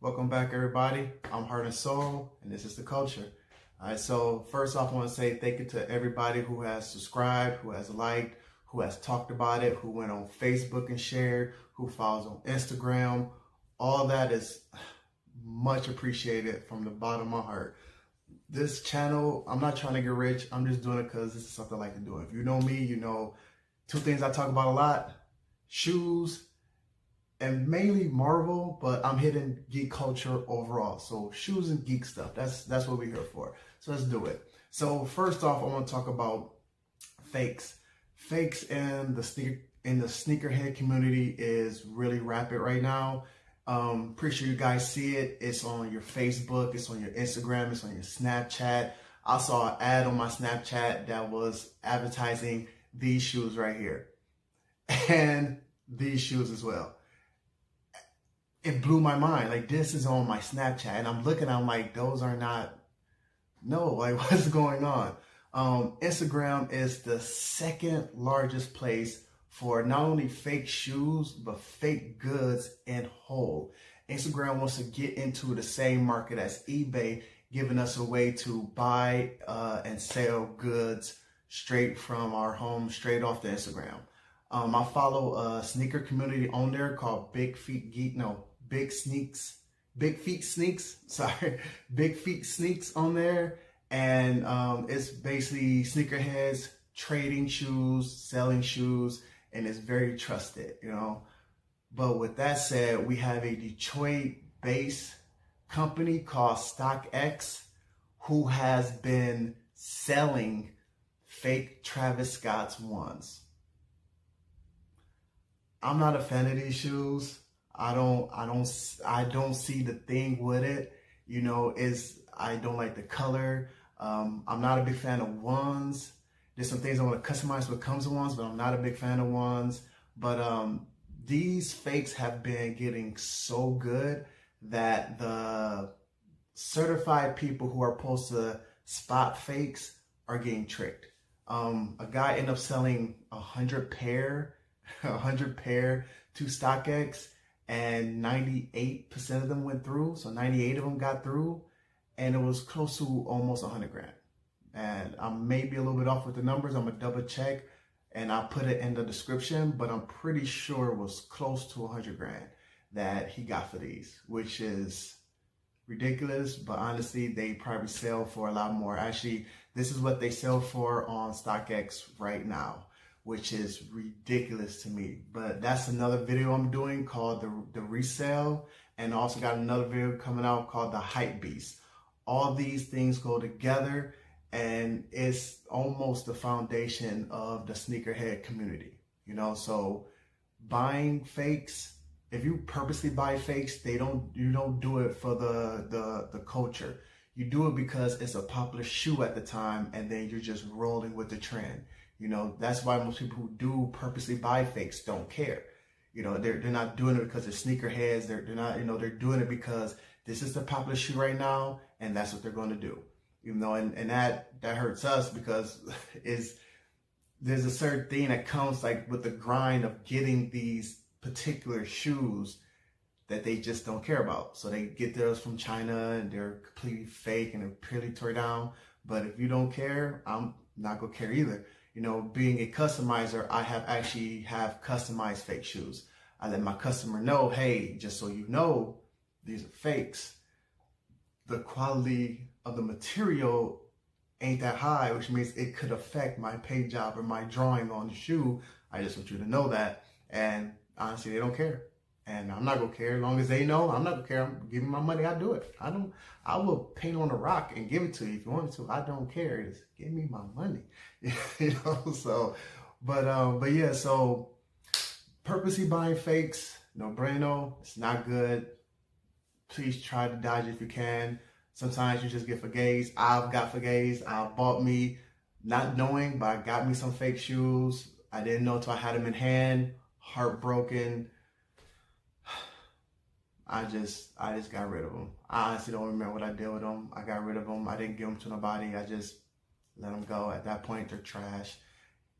Welcome back, everybody. I'm Heart and Soul, and this is The Culture. All right, so first off, I want to say thank you to everybody who has subscribed, who has liked, who has talked about it, who went on Facebook and shared, who follows on Instagram. All that is much appreciated from the bottom of my heart. This channel, I'm not trying to get rich. I'm just doing it because this is something I like to do. If you know me, you know two things I talk about a lot: shoes and mainly Marvel, but I'm hitting geek culture overall. So shoes and geek stuff. That's what we're here for. So let's do it. So first off, I want to talk about fakes. Fakes in the sneakerhead community is really rapid right now. Pretty sure you guys see it. It's on your Facebook, it's on your Instagram, it's on your Snapchat. I saw an ad on my Snapchat that was advertising these shoes right here and these shoes as well. It blew my mind. Like, this is on my Snapchat, and I'm looking, I'm like, those are not, no, like, what's going on? Instagram is the second largest place for not only fake shoes, but fake goods in whole. Instagram wants to get into the same market as eBay, giving us a way to buy and sell goods straight from our home, straight off the Instagram. I follow a sneaker community on there called Big Feet Sneaks on there. And it's basically sneakerheads trading shoes, selling shoes, and it's very trusted, you know. But with that said, we have a Detroit-based company called StockX who has been selling fake Travis Scott's ones. I'm not a fan of these shoes. I don't see the thing with it. You know, I don't like the color. I'm not a big fan of ones. There's some things I want to customize what comes with ones, but I'm not a big fan of ones. But these fakes have been getting so good that the certified people who are supposed to spot fakes are getting tricked. A guy ended up selling 100 pair to StockX, and 98% of them went through. So 98 of them got through, and it was close to almost 100 grand. And I may be a little bit off with the numbers. I'm gonna double check, and I'll put it in the description, but I'm pretty sure it was close to 100 grand that he got for these, which is ridiculous. But honestly, they probably sell for a lot more. Actually, this is what they sell for on StockX right now, which is ridiculous to me. But that's another video I'm doing called the resale, and also got another video coming out called the hype beast. All these things go together, and it's almost the foundation of the sneakerhead community, you know. So buying fakes, if you purposely buy fakes, you don't do it for the culture. You do it because it's a popular shoe at the time, and then you're just rolling with the trend. You know, that's why most people who do purposely buy fakes don't care. You know, they're not doing it because they're sneakerheads. They're not, you know, they're doing it because this is the popular shoe right now, and that's what they're going to do. You know, and that hurts us because there's a certain thing that comes like with the grind of getting these particular shoes that they just don't care about. So they get theirs from China, and they're completely fake and they're purely tore down. But if you don't care, I'm not gonna care either. You know, being a customizer, I actually have customized fake shoes. I let my customer know, hey, just so you know, these are fakes. The quality of the material ain't that high, which means it could affect my paint job or my drawing on the shoe. I just want you to know that. And honestly, they don't care. And I'm not gonna care. As long as they know, I'm not gonna care. I'm giving my money, I do it. I will paint on a rock and give it to you if you want to. I don't care. Just give me my money. You know, so but yeah, so purposely buying fakes, no bueno, it's not good. Please try to dodge it if you can. Sometimes you just get forgazed. I've got forgazed. I bought me, not knowing, but I got me some fake shoes. I didn't know until I had them in hand. Heartbroken. I just got rid of them. I honestly don't remember what I did with them. I got rid of them. I didn't give them to nobody. I just let them go. At that point, they're trash.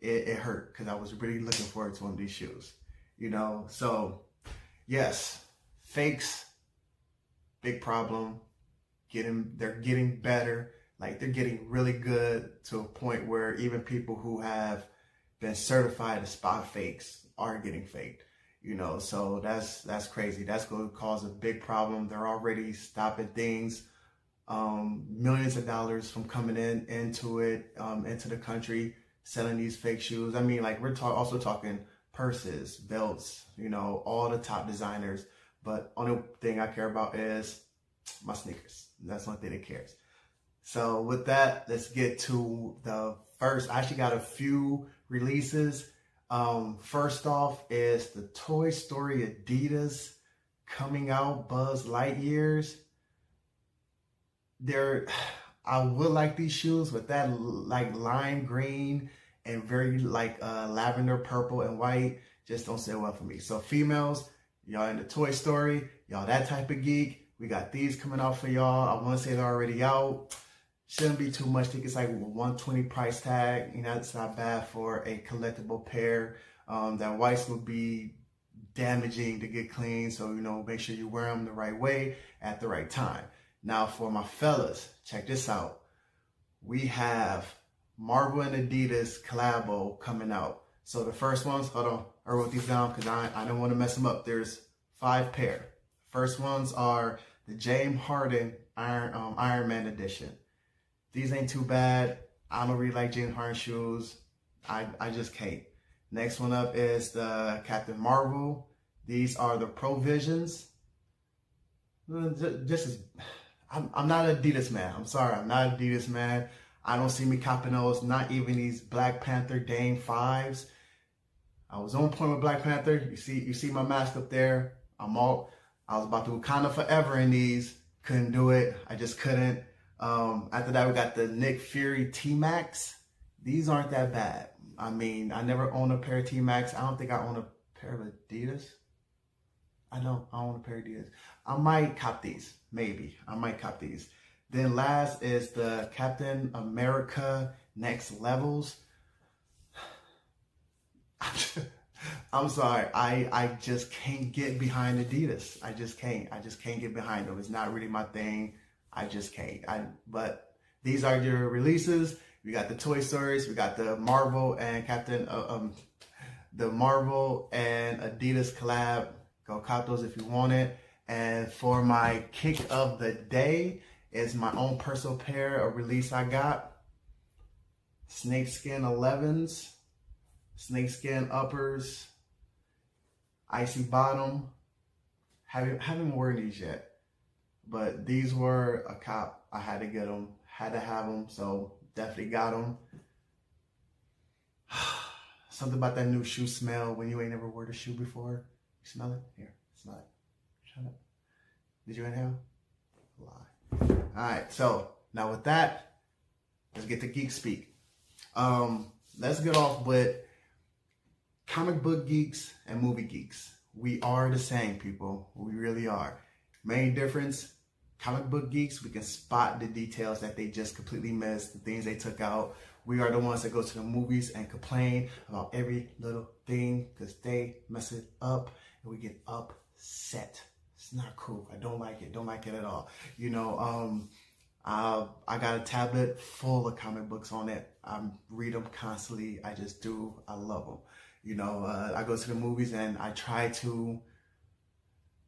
It hurt because I was really looking forward to one of these shoes, you know. So yes, fakes big problem. They're getting better. Like they're getting really good to a point where even people who have been certified to spot fakes are getting faked. So that's crazy. That's going to cause a big problem. They're already stopping things, millions of dollars from coming into the country, selling these fake shoes. I mean, like we're also talking purses, belts, all the top designers. But only thing I care about is my sneakers. That's the only thing that cares. So with that, let's get to the first. I actually got a few releases. First off is the Toy Story Adidas coming out, Buzz Lightyears. I would like these shoes, but that like lime green and very like lavender purple and white just don't sit well for me. So females, y'all into Toy Story, y'all that type of geek, we got these coming out for y'all. I want to say they're already out. Shouldn't be too much. I think it's like $120 price tag. It's not bad for a collectible pair. That whites will be damaging to get clean. So, make sure you wear them the right way at the right time. Now for my fellas, check this out. We have Marvel and Adidas collabo coming out. So the first ones, hold on, I wrote these down because I don't want to mess them up. There's 5 pair. First ones are the James Harden Iron Man edition. These ain't too bad. I don't really like James Harden shoes. I just can't. Next one up is the Captain Marvel. These are the Provisions. I'm not an Adidas man. I'm sorry, I'm not an Adidas man. I don't see me copping those. Not even these Black Panther Dame 5s. I was on point with Black Panther. You see my mask up there. I was about to Wakanda forever in these. Couldn't do it. I just couldn't. After that, we got the Nick Fury T-Max. These aren't that bad. I mean, I never owned a pair of T-Max. I don't think I own a pair of Adidas. I own a pair of Adidas. I might cop these. Maybe. I might cop these. Then last is the Captain America Next Levels. I'm sorry. I just can't get behind Adidas. I just can't get behind them. It's not really my thing. I just can't. But these are your releases. We got the Toy Stories. We got the Marvel and the Marvel and Adidas collab. Go cop those if you want it. And for my kick of the day is my own personal pair of release I got. Snakeskin 11s, snakeskin uppers, icy bottom. Haven't worn these yet. But these were a cop. I had to get them. Had to have them. So definitely got them. Something about that new shoe smell when you ain't never worn a shoe before. You smell it? Here, smell it. Shut up. Did you inhale? Lie. Alright, so now with that, let's get to Geek Speak. Let's get off with comic book geeks and movie geeks. We are the same, people. We really are. Main difference, comic book geeks, we can spot the details that they just completely missed, the things they took out. We are the ones that go to the movies and complain about every little thing because they mess it up and we get upset. It's not cool. I don't like it. Don't like it at all. I got a tablet full of comic books on it. I read them constantly. I just do. I love them. I go to the movies and I try to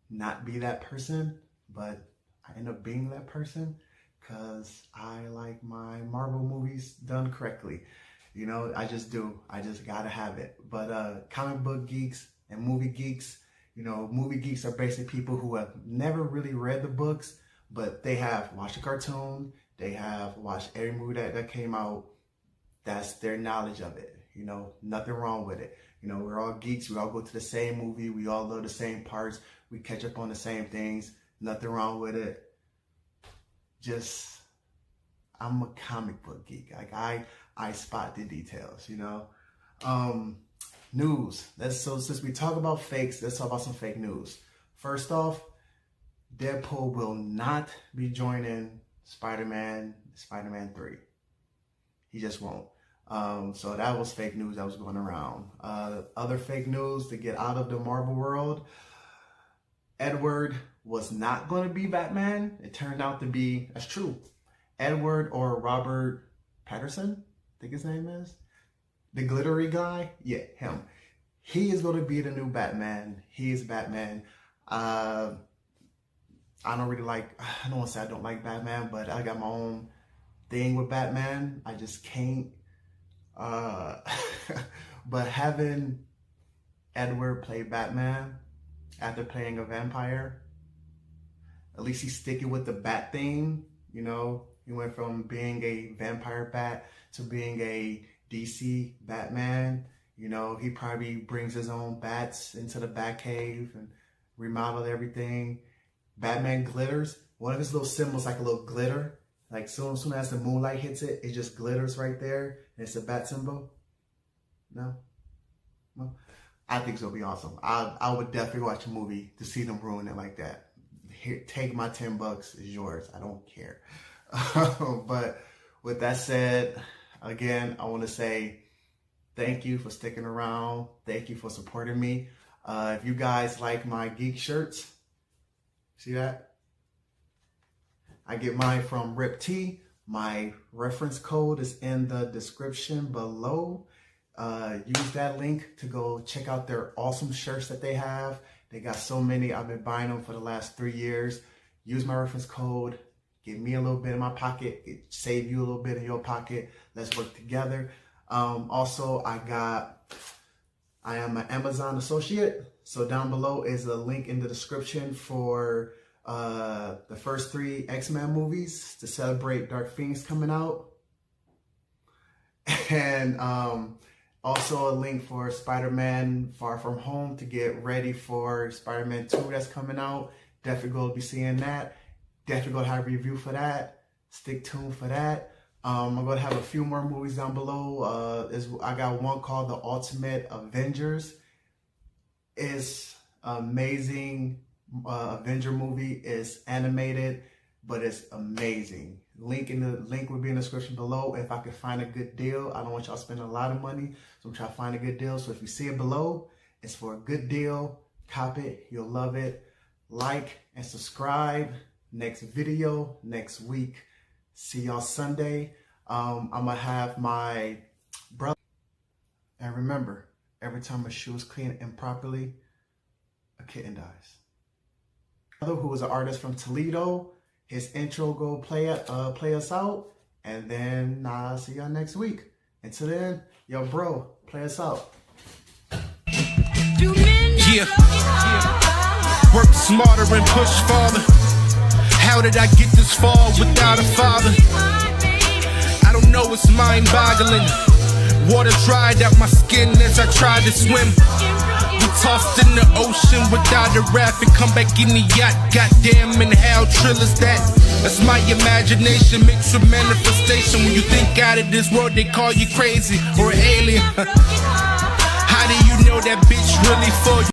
not be that person, but I end up being that person because I like my Marvel movies done correctly. I just do. I just gotta have it. But comic book geeks and movie geeks, movie geeks are basically people who have never really read the books, but they have watched a cartoon, they have watched every movie that came out. That's their knowledge of it. Nothing wrong with it. We're all geeks. We all go to the same movie. We all love the same parts. We catch up on the same things. Nothing wrong with it. I'm a comic book geek. Like I spot the details, News. Since we talk about fakes, let's talk about some fake news. First off, Deadpool will not be joining Spider-Man 3. He just won't. So that was fake news that was going around. Other fake news to get out of the Marvel world. Edward was not going to be Batman. It turned out to be, that's true, Edward or Robert Patterson, I think his name is. The glittery guy. Yeah, him. He is going to be the new Batman. He is Batman. I don't really like, I don't want to say I don't like Batman, but I got my own thing with Batman. I just can't. But having Edward play Batman after playing a vampire, at least he's sticking with the bat theme. You know, he went from being a vampire bat to being a DC Batman. You know, he probably brings his own bats into the Batcave and remodeled everything. Batman glitters. One of his little symbols, like a little glitter. Like soon as the moonlight hits it, it just glitters right there. And it's a bat symbol. No? No? I think it's going to be awesome. I would definitely watch a movie to see them ruin it like that. Here, take my $10. It's yours. I don't care. But with that said, again, I want to say thank you for sticking around. Thank you for supporting me. If you guys like my geek shirts, see that? I get mine from Ript. My reference code is in the description below. Use that link to go check out their awesome shirts that they have. They got so many. I've been buying them for the last 3 years. Use my reference code. Give me a little bit in my pocket. Save you a little bit in your pocket. Let's work together. Also, I am an Amazon associate. So down below is a link in the description for the first 3 X-Men movies to celebrate Dark Phoenix coming out. And also a link for Spider-Man Far From Home to get ready for Spider-Man 2 that's coming out. Definitely going to be seeing that. Definitely going to have a review for that. Stick tuned for that. I'm going to have a few more movies down below. I got one called The Ultimate Avengers. It's amazing. Avenger movie is animated, but it's amazing. Link will be in the description below. If I could find a good deal, I don't want y'all spending a lot of money, so I'm trying to find a good deal. So if you see it below, it's for a good deal. Cop it, you'll love it. Like and subscribe. Next video next week. See y'all Sunday. I'm gonna have my brother. And remember, every time a shoe is cleaned improperly, a kitten dies. Who is an artist from Toledo. His intro go play us out, and then I'll see y'all next week. Until then, yo bro, play us out. Yeah. Work smarter and push farther. How did I get this far without a father? I don't know, it's mind-boggling. Water dried out my skin as I tried to swim. We tossed in the ocean without a raft and come back in the yacht. Goddamn, and how trill is that? That's my imagination mixed with manifestation. When you think out of this world, they call you crazy or an alien. How do you know that bitch really for you?